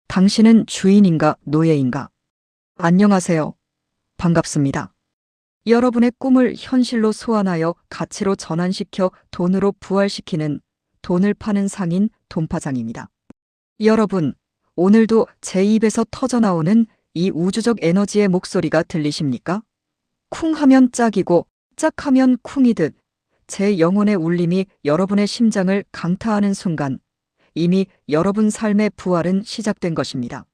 당신은 주인인가 노예인가? 안녕하세요. 반갑습니다. 여러분의 꿈을 현실로 소환하여 가치로 전환시켜 돈으로 부활시키는 돈을 파는 상인 돈파장입니다. 여러분, 오늘도 제 입에서 터져나오는 이 우주적 에너지의 목소리가 들리십니까? 쿵 하면 짝이고 짝 하면 쿵이듯 제 영혼의 울림이 여러분의 심장을 강타하는 순간 이미 여러분 삶의 부활은 시작된 것입니다.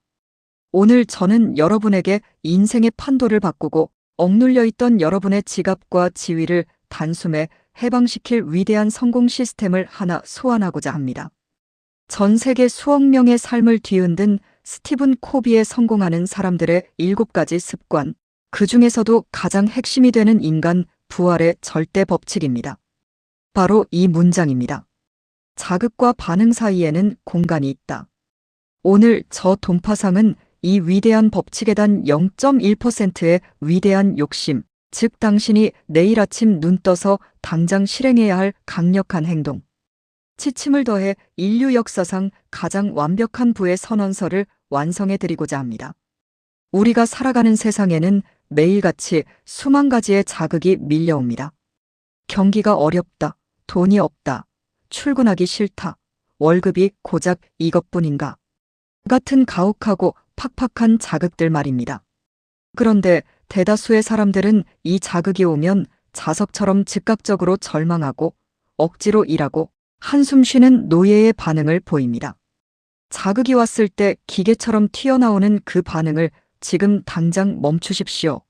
오늘 저는 여러분에게 인생의 판도를 바꾸고 억눌려 있던 여러분의 지갑과 지위를 단숨에 해방시킬 위대한 성공 시스템을 하나 소환하고자 합니다. 전 세계 수억 명의 삶을 뒤흔든 스티븐 코비의 성공하는 사람들의 7가지 습관, 그 중에서도 가장 핵심이 되는 인간 부활의 절대 법칙입니다. 바로 이 문장입니다. 자극과 반응 사이에는 공간이 있다. 오늘 저 돈파상은 이 위대한 법칙에 단 0.1%의 위대한 욕심, 즉 당신이 내일 아침 눈 떠서 당장 실행해야 할 강력한 행동, 지침을 더해 인류 역사상 가장 완벽한 부의 선언서를 완성해 드리고자 합니다. 우리가 살아가는 세상에는 매일같이 수만 가지의 자극이 밀려옵니다. 경기가 어렵다, 돈이 없다, 출근하기 싫다, 월급이 고작 이것뿐인가? 같은 가혹하고 팍팍한 자극들 말입니다. 그런데 대다수의 사람들은 이 자극이 오면 자석처럼 즉각적으로 절망하고 억지로 일하고 한숨 쉬는 노예의 반응을 보입니다. 자극이 왔을 때 기계처럼 튀어나오는 그 반응을 지금 당장 멈추십시오.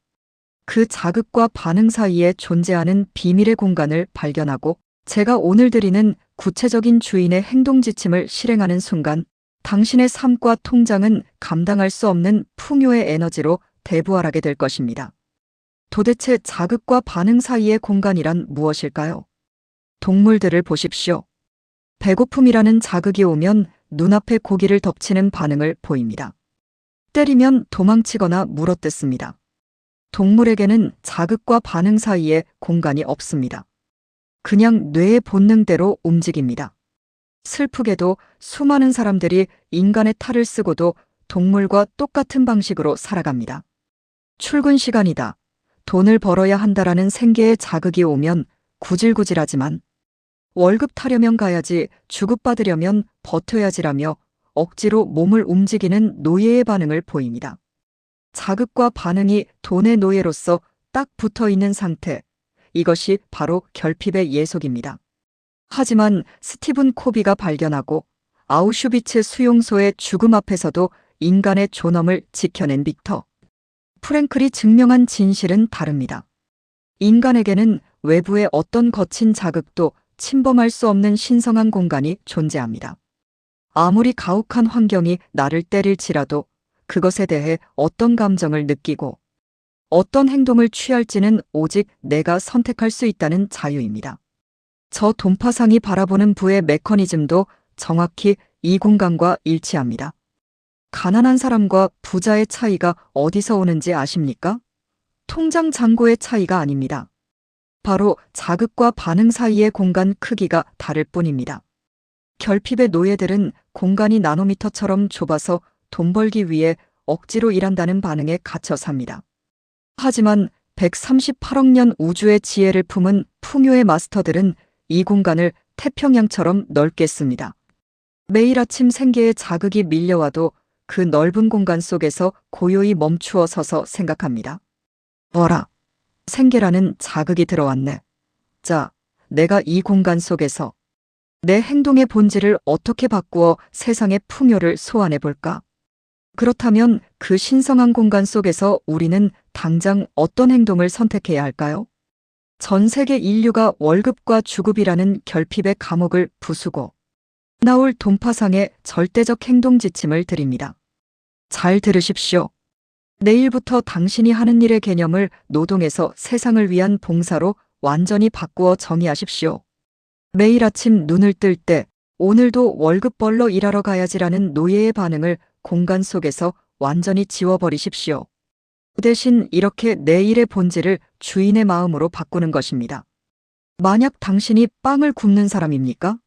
그 자극과 반응 사이에 존재하는 비밀의 공간을 발견하고 제가 오늘 드리는 구체적인 주인의 행동 지침을 실행하는 순간 당신의 삶과 통장은 감당할 수 없는 풍요의 에너지로 대부활하게 될 것입니다. 도대체 자극과 반응 사이의 공간이란 무엇일까요? 동물들을 보십시오. 배고픔이라는 자극이 오면 눈앞에 고기를 덮치는 반응을 보입니다. 때리면 도망치거나 물어뜯습니다. 동물에게는 자극과 반응 사이에 공간이 없습니다. 그냥 뇌의 본능대로 움직입니다. 슬프게도 수많은 사람들이 인간의 탈을 쓰고도 동물과 똑같은 방식으로 살아갑니다. 출근 시간이다. 돈을 벌어야 한다라는 생계의 자극이 오면 구질구질하지만 월급 타려면 가야지, 주급받으려면 버텨야지라며 억지로 몸을 움직이는 노예의 반응을 보입니다. 자극과 반응이 돈의 노예로서 딱 붙어 있는 상태, 이것이 바로 결핍의 예속입니다. 하지만 스티븐 코비가 발견하고 아우슈비츠 수용소의 죽음 앞에서도 인간의 존엄을 지켜낸 빅터 프랭클이 증명한 진실은 다릅니다. 인간에게는 외부의 어떤 거친 자극도 침범할 수 없는 신성한 공간이 존재합니다. 아무리 가혹한 환경이 나를 때릴지라도 그것에 대해 어떤 감정을 느끼고 어떤 행동을 취할지는 오직 내가 선택할 수 있다는 자유입니다. 저 돈파상이 바라보는 부의 메커니즘도 정확히 이 공간과 일치합니다. 가난한 사람과 부자의 차이가 어디서 오는지 아십니까? 통장 잔고의 차이가 아닙니다. 바로 자극과 반응 사이의 공간 크기가 다를 뿐입니다. 결핍의 노예들은 공간이 나노미터처럼 좁아서 돈 벌기 위해 억지로 일한다는 반응에 갇혀 삽니다. 하지만 138억 년 우주의 지혜를 품은 풍요의 마스터들은 이 공간을 태평양처럼 넓게 씁니다. 매일 아침 생계의 자극이 밀려와도 그 넓은 공간 속에서 고요히 멈추어 서서 생각합니다. 어라, 생계라는 자극이 들어왔네. 자, 내가 이 공간 속에서 내 행동의 본질을 어떻게 바꾸어 세상의 풍요를 소환해 볼까? 그렇다면 그 신성한 공간 속에서 우리는 당장 어떤 행동을 선택해야 할까요? 전 세계 인류가 월급과 주급이라는 결핍의 감옥을 부수고 나올 돈파상의 절대적 행동 지침을 드립니다. 잘 들으십시오. 내일부터 당신이 하는 일의 개념을 노동에서 세상을 위한 봉사로 완전히 바꾸어 정의하십시오. 매일 아침 눈을 뜰 때 오늘도 월급 벌러 일하러 가야지라는 노예의 반응을 공간 속에서 완전히 지워버리십시오. 대신 이렇게 내 일의 본질을 주인의 마음으로 바꾸는 것입니다. 만약 당신이 빵을 굽는 사람입니까?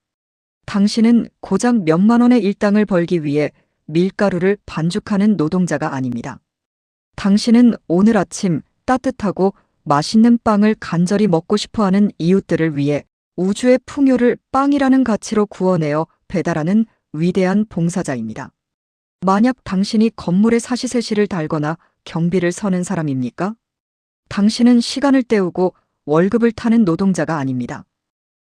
당신은 고작 몇만 원의 일당을 벌기 위해 밀가루를 반죽하는 노동자가 아닙니다. 당신은 오늘 아침 따뜻하고 맛있는 빵을 간절히 먹고 싶어하는 이웃들을 위해 우주의 풍요를 빵이라는 가치로 구워내어 배달하는 위대한 봉사자입니다. 만약 당신이 건물에 사시세시를 달거나 경비를 서는 사람입니까? 당신은 시간을 때우고 월급을 타는 노동자가 아닙니다.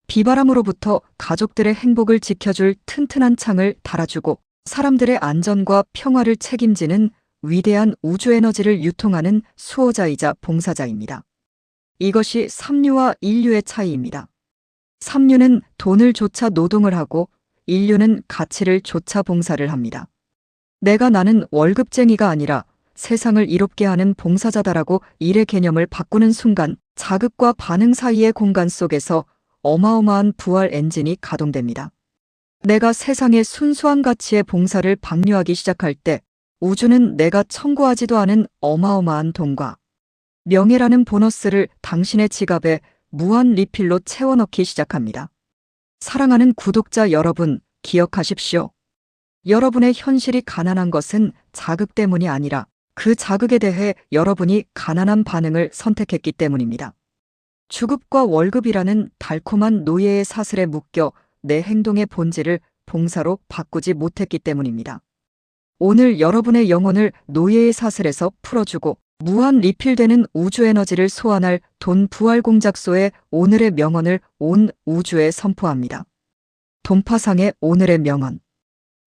비바람으로부터 가족들의 행복을 지켜줄 튼튼한 창을 달아주고 사람들의 안전과 평화를 책임지는 위대한 우주 에너지를 유통하는 수호자이자 봉사자입니다. 이것이 삼류와 인류의 차이입니다. 삼류는 돈을 조차 노동을 하고 인류는 가치를 조차 봉사를 합니다. 나는 월급쟁이가 아니라 세상을 이롭게 하는 봉사자다라고 일의 개념을 바꾸는 순간 자극과 반응 사이의 공간 속에서 어마어마한 부활 엔진이 가동됩니다. 내가 세상의 순수한 가치의 봉사를 방류하기 시작할 때 우주는 내가 청구하지도 않은 어마어마한 돈과 명예라는 보너스를 당신의 지갑에 무한 리필로 채워넣기 시작합니다. 사랑하는 구독자 여러분, 기억하십시오. 여러분의 현실이 가난한 것은 자극 때문이 아니라 그 자극에 대해 여러분이 가난한 반응을 선택했기 때문입니다. 주급과 월급이라는 달콤한 노예의 사슬에 묶여 내 행동의 본질을 봉사로 바꾸지 못했기 때문입니다. 오늘 여러분의 영혼을 노예의 사슬에서 풀어주고 무한 리필되는 우주 에너지를 소환할 돈 부활 공작소의 오늘의 명언을 온 우주에 선포합니다. 돈파상의 오늘의 명언.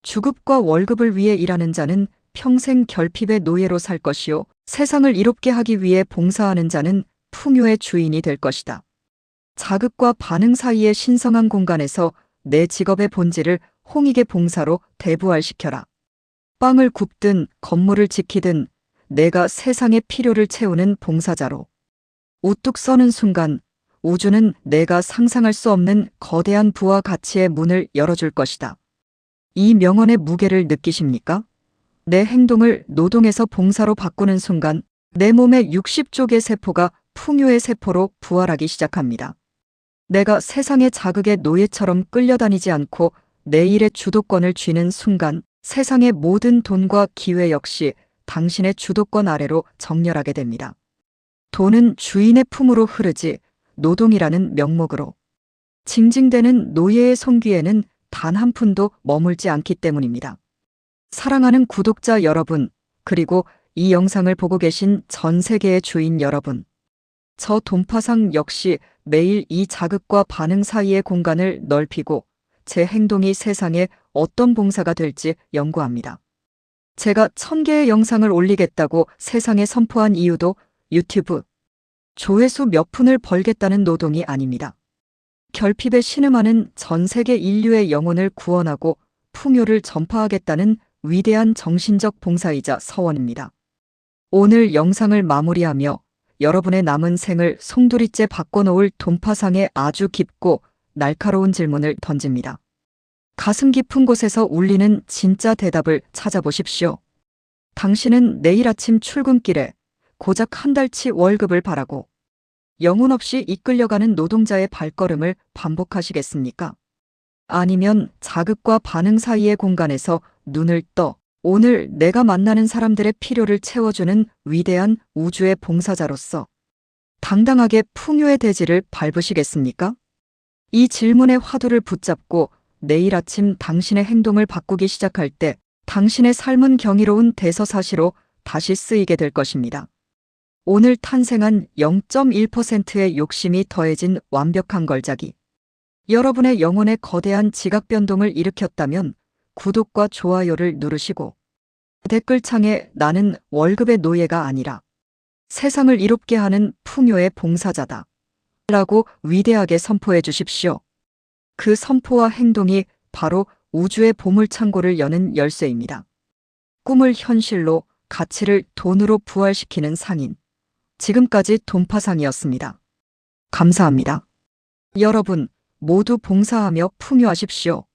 주급과 월급을 위해 일하는 자는 평생 결핍의 노예로 살 것이요. 세상을 이롭게 하기 위해 봉사하는 자는 풍요의 주인이 될 것이다. 자극과 반응 사이의 신성한 공간에서 내 직업의 본질을 홍익의 봉사로 대부활시켜라. 빵을 굽든 건물을 지키든 내가 세상의 필요를 채우는 봉사자로 우뚝 서는 순간 우주는 내가 상상할 수 없는 거대한 부와 가치의 문을 열어줄 것이다. 이 명언의 무게를 느끼십니까? 내 행동을 노동에서 봉사로 바꾸는 순간 내 몸의 60조 개 세포가 풍요의 세포로 부활하기 시작합니다. 내가 세상의 자극의 노예처럼 끌려다니지 않고 내 일의 주도권을 쥐는 순간 세상의 모든 돈과 기회 역시 당신의 주도권 아래로 정렬하게 됩니다. 돈은 주인의 품으로 흐르지 노동이라는 명목으로. 징징대는 노예의 손귀에는 단 한 푼도 머물지 않기 때문입니다. 사랑하는 구독자 여러분, 그리고 이 영상을 보고 계신 전 세계의 주인 여러분. 저 돈파상 역시 매일 이 자극과 반응 사이의 공간을 넓히고 제 행동이 세상에 어떤 봉사가 될지 연구합니다. 제가 1000개의 영상을 올리겠다고 세상에 선포한 이유도 유튜브 조회수 몇 푼을 벌겠다는 노동이 아닙니다. 결핍에 신음하는 전 세계 인류의 영혼을 구원하고 풍요를 전파하겠다는 위대한 정신적 봉사이자 서원입니다. 오늘 영상을 마무리하며 여러분의 남은 생을 송두리째 바꿔놓을 돈파상의 아주 깊고 날카로운 질문을 던집니다. 가슴 깊은 곳에서 울리는 진짜 대답을 찾아보십시오. 당신은 내일 아침 출근길에 고작 한 달치 월급을 바라고 영혼 없이 이끌려가는 노동자의 발걸음을 반복하시겠습니까? 아니면 자극과 반응 사이의 공간에서 눈을 떠 오늘 내가 만나는 사람들의 필요를 채워주는 위대한 우주의 봉사자로서 당당하게 풍요의 대지를 밟으시겠습니까? 이 질문의 화두를 붙잡고 내일 아침 당신의 행동을 바꾸기 시작할 때 당신의 삶은 경이로운 대서사시로 다시 쓰이게 될 것입니다. 오늘 탄생한 0.1%의 욕심이 더해진 완벽한 걸작이 여러분의 영혼에 거대한 지각 변동을 일으켰다면 구독과 좋아요를 누르시고 댓글창에 나는 월급의 노예가 아니라 세상을 이롭게 하는 풍요의 봉사자다 라고 위대하게 선포해 주십시오. 그 선포와 행동이 바로 우주의 보물창고를 여는 열쇠입니다. 꿈을 현실로, 가치를 돈으로 부활시키는 상인. 지금까지 돈파상이었습니다. 감사합니다. 여러분 모두 봉사하며 풍요하십시오.